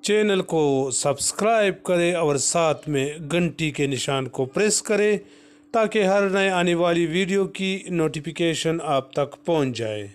Channel को subscribe करें और साथ में घंटी के निशान को प्रेस करें ताकि हर नए आने वाली वीडियो की नोटिफिकेशन आप तक पहुंच जाए।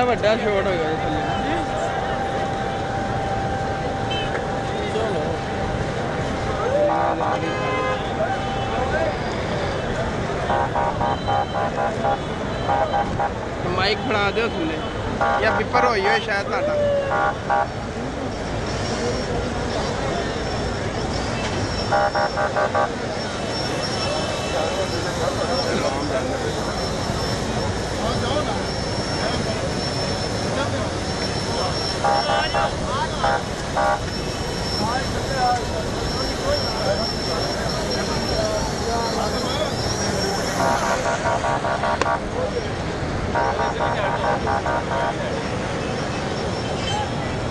ਵੱਡਾ ਸ਼ੋਟ ਹੋ ਗਿਆ ਥੱਲੇ ਮਾਈਕ ਫੜਾ ਦਿਓ ਥੱਲੇ ਜਾਂ ਵਿਪਰ ਹੋਈ ਹੋਏ ਸ਼ਾਇਦ ਤੁਹਾਡਾ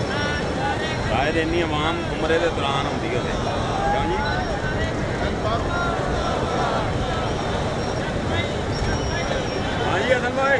शायद इन्नी आवाम उमरे के दौरान आती है क्यों जी हाँ जी हसन भाई